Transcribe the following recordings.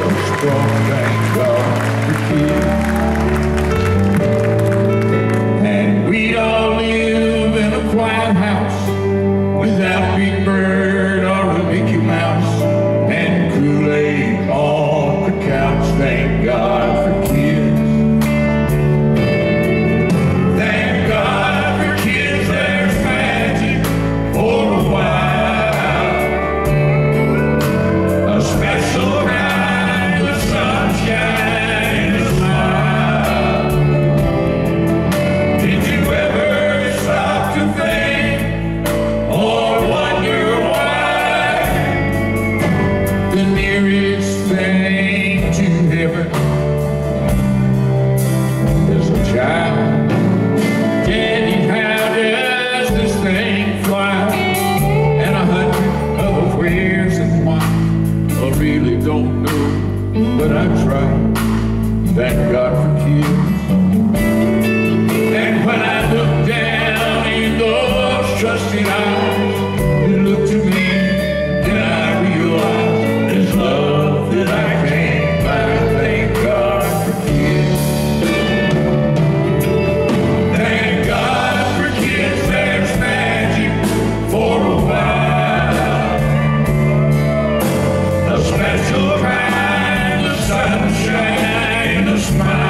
so strong, thank God for kids. And we all live in a quiet house without Big Bird or a Mickey Mouse and Kool-Aid on the couch, thank God for kids. The nearest thing to heaven is a child. Daddy, how does this thing fly? And 100 of where's and why, I really don't know, but I try. Thank God for kids. And when I look down in those trusting eyes, they look to me, and I realize love that I can't buy. Thank God for kids. Thank God for kids. There's magic for a while. A special kind of sunshine, a smile.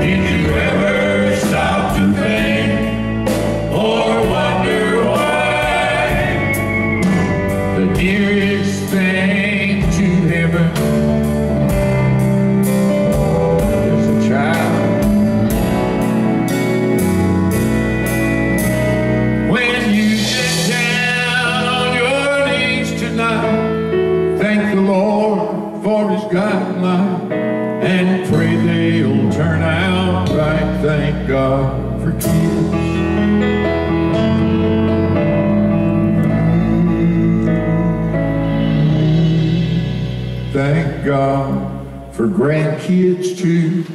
Did you ever stop to think or wonder why? The nearest thing to heaven is a child. When you get down on your knees tonight, thank the Lord for His guideline and pray they'll turn out right. Thank God for kids. Thank God for grandkids too.